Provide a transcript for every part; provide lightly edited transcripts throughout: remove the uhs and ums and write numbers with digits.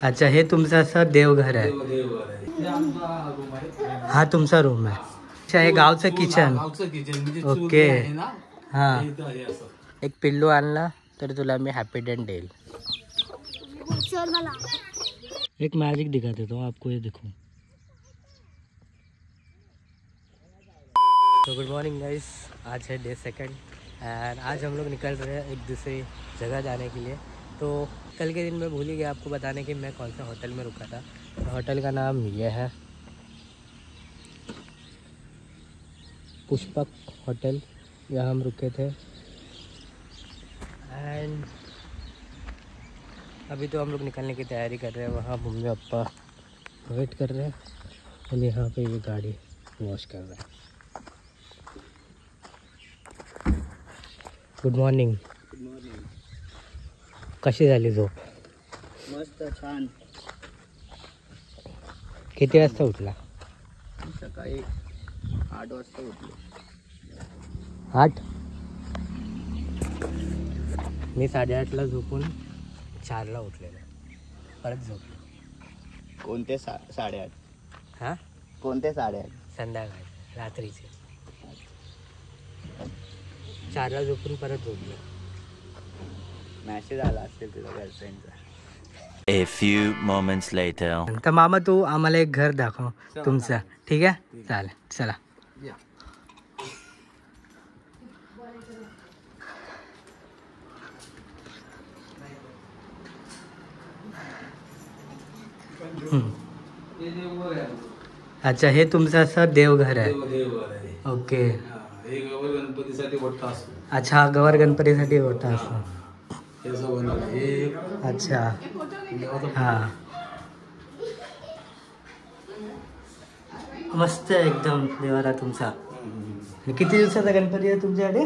अच्छा, हे तुमचं असं देवघर आहे. देवघर आहे. हे आमचा रूम आहे. हा तुमचा रूम आहे. अच्छा, हे गावचं किचन. गावचं किचन म्हणजे ओके. चूल आहे ना. हा, हे इथं आहे असं. एक पिल्लू आणला तर तुला मी हॅपी डेंट देईल. एक मैजिक दिखा देता हूँ आपको, ये देखो. तो गुड मॉर्निंग गाइस, आज है डे सेकंड एंड आज हम लोग निकल रहे हैं एक दूसरी जगह जाने के लिए. तो कल के दिन मैं भूल ही गया आपको बताने कि मैं कौन सा होटल में रुका था. तो होटल का नाम ये है पुष्पक होटल. यहाँ हम रुके थे एंड अभी तो हम लोग निकलने की तैयारी कर रहे हैं. वहाँ मम्मी पापा वेट कर रहे हैं और यहाँ पे ये गाड़ी वॉश कर रहा है. Good morning. Good morning. कशी झाली झोप? मस्त छान. किती वाजता उठला? सकाळी 8 वाजता उठलो. 8? मी 8:30ला झोपून 4ला उठलेलो, परत झोपलो. कोणते 8:30? हां, कोणते 8:30? संध्याकाळी रात्रीचे 4ला झोपून परत झोपलो. मॅसेज आला असेल तुझ्या गर्लफ्रेंडचा. A few moments later. तर मामा तू आम्हाला एक घर दाखव तुमचं, ठीक आहे? चालेल, चला. अच्छा, हे तुमचं असं देवघर आहे. देवघर आहे. ओके. हे गवर गणपतीसाठी मोठा असतो. अच्छा, हा गवर गणपतीसाठी होता असं. हे असं बनवलं. हे अच्छा, देवाचं हां, मस्त आहे एकदम देवारा तुमचा. किती दिवसाचा गणपती आहे तुमच्याकडे?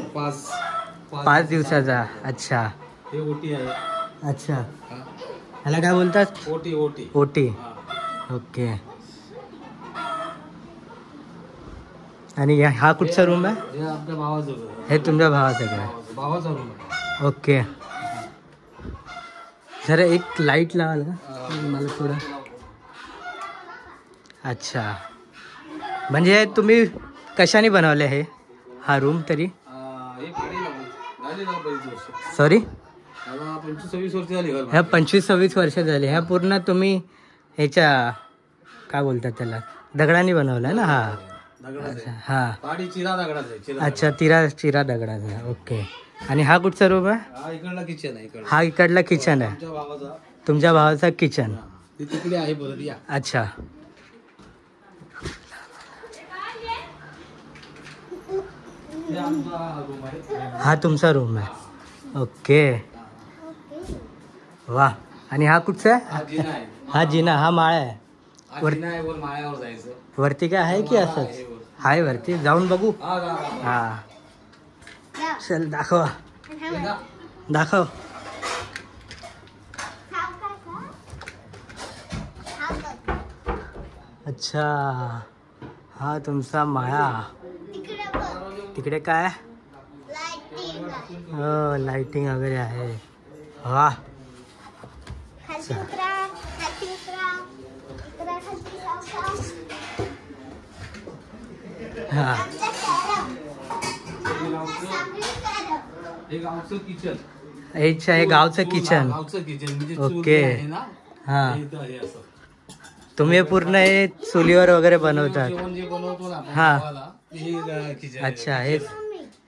5 दिवसाचा. अच्छा. हे ओटी आहे. अच्छा, हा. ह्याला काय बोलतात? ओटी ओटी. ओटी. हा. ओके. आणि हा कुठचा रूम आहे? हे आपल्या भावाचं घर आहे. हे तुमच्या भावाचं घर आहे. भावाचा रूम आहे. ओके. जरा एक लाईट लावाल का मला थोडं? अच्छा, म्हणजे तुम्ही कशाने बनवले हे हा रूम तरी? हे गाडी झाली ना 25 वर्ष. सॉरी, मला 25-26 वर्ष झाली घर. ह्या 25-26 वर्ष झाली. ह्या पूर्ण तुम्ही ह्याच्या काय बोलतात त्याला, दगडाने बनवला ना? हा, दगडाचं आहे. हा. गाडी चिरा दगडाचं आहे. चिरा अच्छा, चिरा दगडाचा. ओके. आणि हा कुठचा रूम आहे? हा इकडला किचन आहे. इकडला हा इकडला किचन आहे. आमच्या भावाचा. तुमच्या भावाचा किचन. ते तिकडे आहे परत. या. अच्छा. हे आमचा रूम आहे. हा तुमचा रूम आहे. ओके. वा. आणि हा कुठचा आहे? हा जिना आहे. हा जिना, हा माळा आहे. हा जिना आहे. वर माळ्यावर जायचं. वरती काय आहे की असंच? हाय वरती, जाऊन बघू. हा जा. हा, चल दाखवा. दाखव. अच्छा, हा तुमचा माळा. तिकडे काय? हो, लाइटिंग वगैरे आहे. वा. हा, हे गावचं किचन. हे गावचं किचन. गावचं किचन म्हणजे चूल ओके. आहे ना. हा, हे इथं आहे असं. तुम्ही पूर्ण हे चुलीवर वगैरे बनवतात? जेवण जे बनवतो ना आपण हा. गावाला, हे किचन. अच्छा,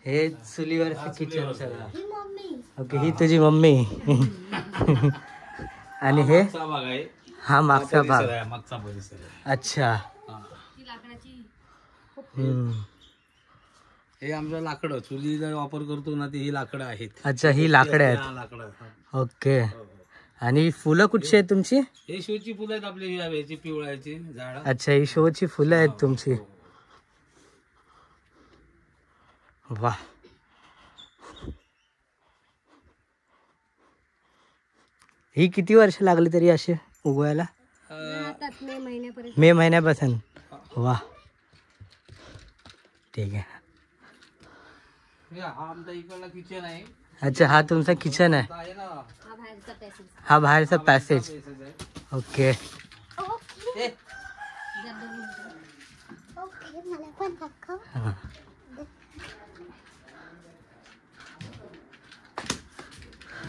हे चुलीवरचं किचन सगळं. ओके. ही तुझी मम्मी. आणि हे मागचा भाग आहे. हा मागचा परिसर भाग. आहे, मागचा परिसर आहे. अच्छा. हा. हम्म. हे आमचं लाकडं चुलीचा वापर करतो ना, ते ही लाकडं आहेत. अच्छा, ही लाकडं आहेत. हा, लाकडं. हा. ओके. आणि फुलं कुठची आहेत तुमची? हे शोची फुलं आहेत आपली, याची पिवळ्याची झाड. अच्छा, ही शोची फुलं आहेत तुमची. वा. ही किती वर्ष लागली तरी असे उगवायला? मे महिन्यापासून. वा, ठीक आहे. हा आमचा इकडला किचन आहे. अच्छा, हा तुमचा किचन आहे. आहे ना हा बाहेरचा पॅसेज. ओके. हा.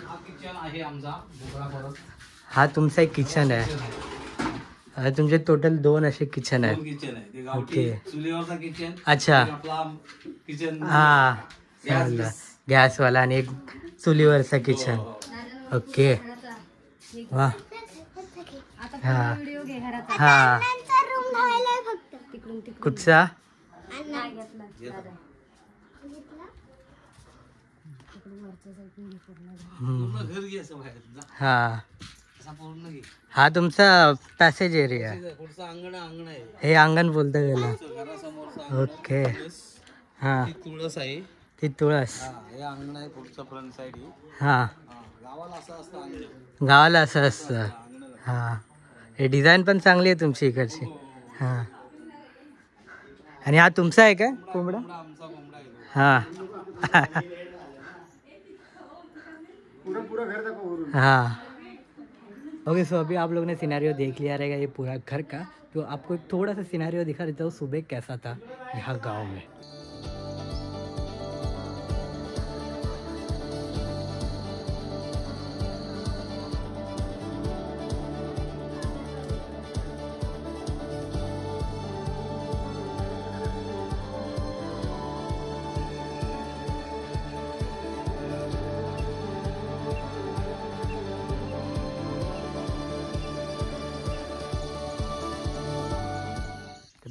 हा किचन आहे आमचा बोकडा परत. हा तुमचा एक किचन आहे. तुमचे टोटल 2 असे किचन आहेत. दोन किचन आहे. ते गावठी ओके. चुलीवरचा किचन. अच्छा. एक आपला किचन हा गॅस. गॅसवाला आणि एक चुलीवरचा किचन. ओके. वा. हा हा. कुठचा? पूर्ण घर घे असं बाहेर जा. हा असा पूर्ण घे. हा तुमचा पॅसेज एरिया आहे. पुढचं अंगण आहे. हे अंगण बोलतं गेलं. घरासमोरचं ओके. हा ती तुळस आहे. ती तुळस. हा हे अंगण आहे पुढचं फ्रंट साईड ही. हा गावाला असं असतं अंगण. गावाला असं असतं. हा हे डिझाईन पण चांगली आहे तुमची इकडची. हा आणि हा तुमचा आहे का कोंबडा? आमचा कोंबडा आहे. हाँ हाँ ओके. सो अभी आप लोगों ने सिनेरियो देख लिया रहेगा ये पूरा घर का. तो आपको एक थोड़ा सा सिनेरियो दिखा देता हूँ सुबह कैसा था यहाँ गांव में.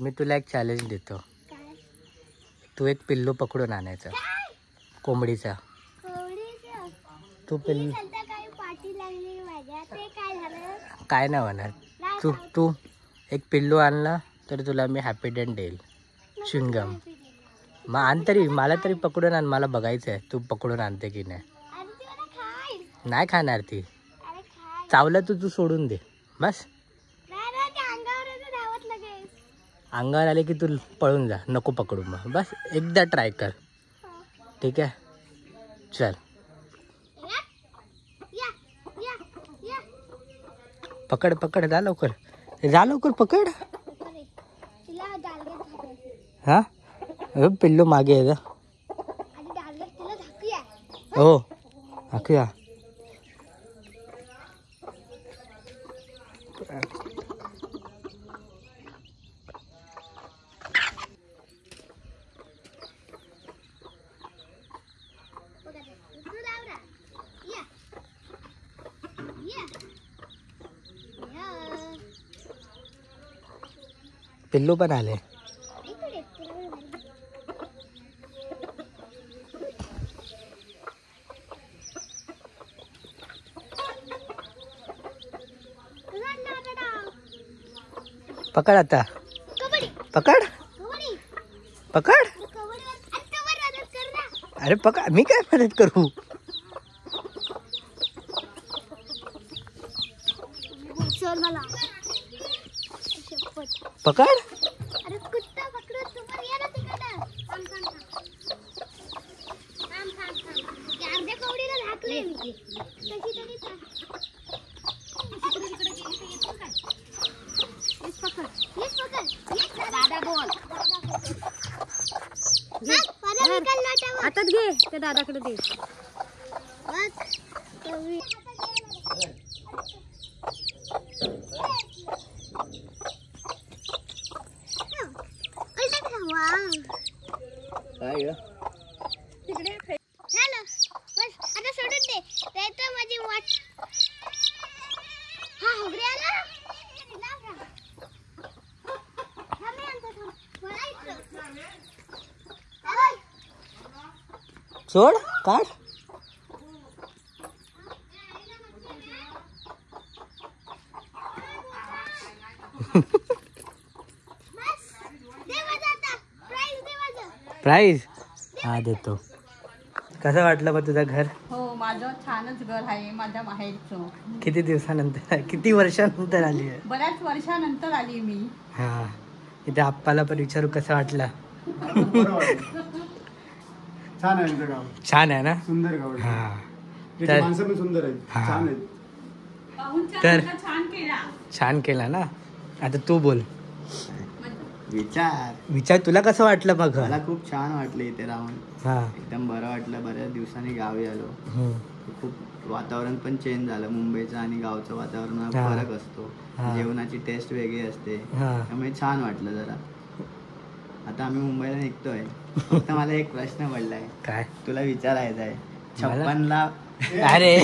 मी तुला एक चॅलेंज देतो. तू एक पिल्लू पकडून आणायचा कोंबडीचा. तू पिल्लू काय नाही होणार. तू एक पिल्लू आणला तर तुला मी हॅपी डेंट देईल च्युइंगम. मग आण तरी मला तरी पकडून आण. मला बघायचं आहे तू पकडून आणते की नाही. नाही खाणार ती. चावलं तू सोडून दे बस. अंगावर आले की तू पळून जा. नको पकडू मग बस. एकदा ट्राय कर. ठीक आहे चल. पकड पकड. जा लवकर. जा लवकर पकड. हा पिल्लू मागे आहे. हो आखूया. पिल्लू पण आले. पकड आता. पकड पकड. अरे पकड. मी काय मदत करू. पकड. अरे कुत्ता पकडत तुम्हाला या ना तिकडं. अर्ध्या कवडीला झाकले मी. कशी तरी दादा बोल. हातात घे. त्या दादाकडे दे. आता सोडून दे. तर माझी वाट. हा होगरे आला. सोड काढ. प्राईज हा देतो. कसं वाटलं बघ तुझं घर? हो माझं छानच घर आहे माझ्या माहेरचं. किती दिवसानंतर किती वर्षानंतर आली आहे? बऱ्याच वर्षानंतर आली मी. हा इथे आप्पाला पण विचारू कसं वाटलं. छान आहे आमचं गाव, छान आहे ना. सुंदर गाव आहे. हा त्याची माणसं पण सुंदर आहेत, हा. छान आहेत. तर छान केला. छान केला ना. आता तू बोल, विचार तुला कसं वाटलं मग? मला खूप छान वाटलं इथे राहून, हा. एकदम बरं वाटलं. बऱ्याच दिवसांनी गावी आलो. हम्म. खूप वातावरण पण चेंज झालं. मुंबईचं आणि गावचं वातावरणात हा. फरक असतो. हा. जेवणाची टेस्ट वेगळी असते, हा. त्यामुळे छान वाटलं जरा. आता आम्ही मुंबईला निघतोय. फक्त मला एक प्रश्न पडलाय, काय? तुला विचारायचा आहे. मला? 56ला अरे